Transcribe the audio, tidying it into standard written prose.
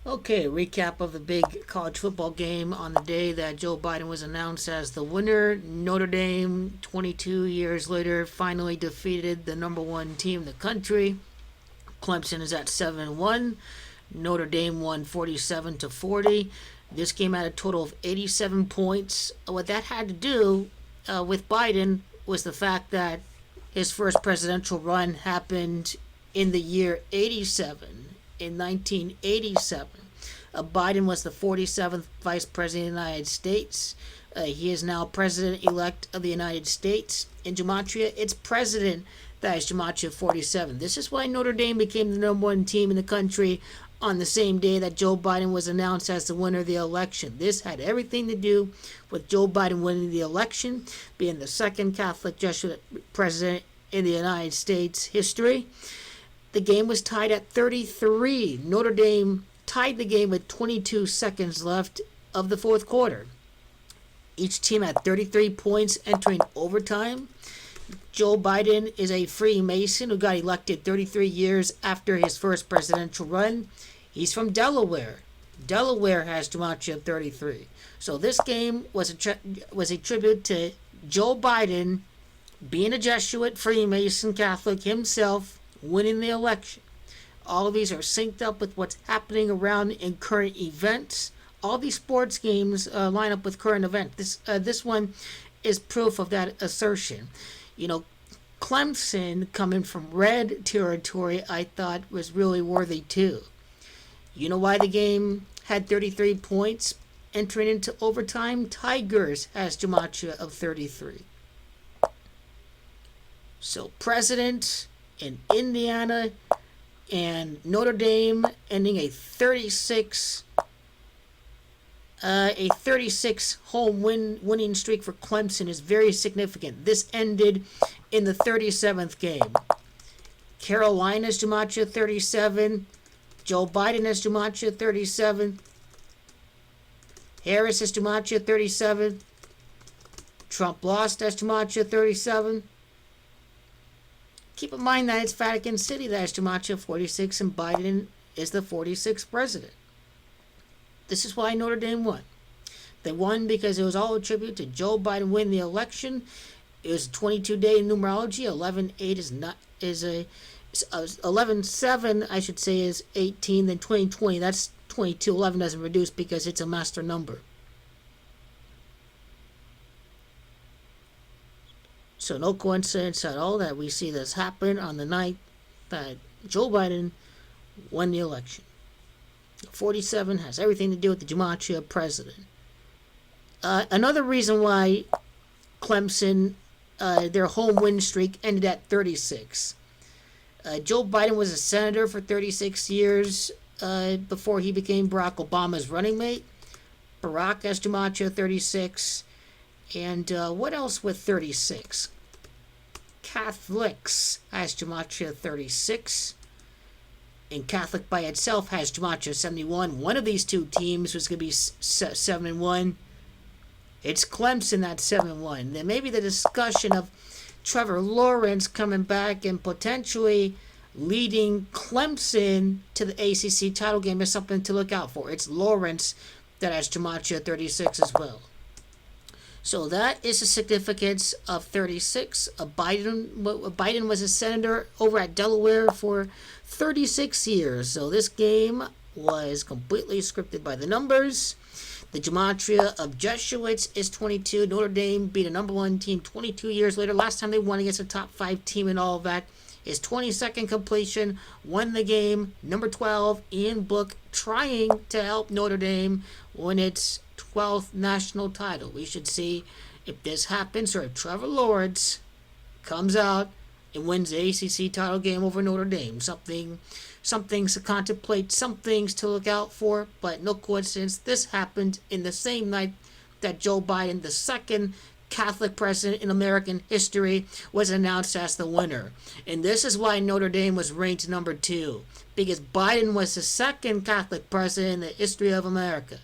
Okay, recap of the big college football game on the day that Joe Biden was announced as the winner. Notre Dame, 22 years later, finally defeated the number one team in the country. Clemson is at 7-1. Notre Dame won 47-40. This game had a total of 87 points. What that had to do with Biden was the fact that his first presidential run happened in the year 87, in 1987. Biden was the 47th Vice President of the United States. He is now President elect of the United States. In Gematria, it's President that is Gematria 47. This is why Notre Dame became the number one team in the country on the same day that Joe Biden was announced as the winner of the election. This had everything to do with Joe Biden winning the election, being the second Catholic Jesuit president in the United States history. The game was tied at 33. Notre Dame tied the game with 22 seconds left of the fourth quarter. Each team had 33 points entering overtime. Joe Biden is a Freemason who got elected 33 years after his first presidential run. He's from Delaware. Delaware has Gematria 33. So this game was a tribute to Joe Biden being a Jesuit, Freemason, Catholic himself, winning the election. All of these are synced up with what's happening around in current events. All these sports games line up with current events. This one is proof of that assertion. You know, Clemson coming from red territory, I thought was really worthy too. You know why the game had 33 points entering into overtime? Tigers has Gematria of 33. So President in Indiana and Notre Dame ending a 36 home winning streak for Clemson is very significant. This ended in the 37th game. Carolina's Gematria 37. Joe Biden has Gematria 37. Harris has Gematria 37. Trump lost has Gematria 37. Keep in mind that it's Vatican City that has Gematria 46 and Biden is the 46th president. This is why Notre Dame won. They won because it was all a tribute to Joe Biden winning the election. It was 22-day numerology. 11-8 is 11-7, I should say, is 18. Then 2020, that's 22. 11 doesn't reduce because it's a master number. So no coincidence at all that we see this happen on the night that Joe Biden won the election. 47 has everything to do with the Gematria president. Another reason why Clemson, their home win streak ended at 36. Joe Biden was a senator for 36 years before he became Barack Obama's running mate. Barack has Gematria 36. And what else with 36? Catholics has Gematria 36. And Catholic by itself has Gematria 71. One of these two teams was going to be 7-1. It's Clemson that's 7-1. Then maybe the discussion of Trevor Lawrence coming back and potentially leading Clemson to the ACC title game is something to look out for. It's Lawrence that has Gematria 36 as well. So that is the significance of 36. Biden was a senator over at Delaware for 36 years. So this game was completely scripted by the numbers. The Gematria of Jesuits is 22. Notre Dame beat a number one team 22 years later. Last time they won against a top 5 team and all of that is 22nd completion. Won the game. Number 12, Ian Book, trying to help Notre Dame win its 12th national title. We should see if this happens or if Trevor Lawrence comes out and wins the ACC title game over Notre Dame. Some things to contemplate, some things to look out for, but no coincidence. This happened in the same night that Joe Biden, the second Catholic president in American history, was announced as the winner. And this is why Notre Dame was ranked number 2, because Biden was the second Catholic president in the history of America.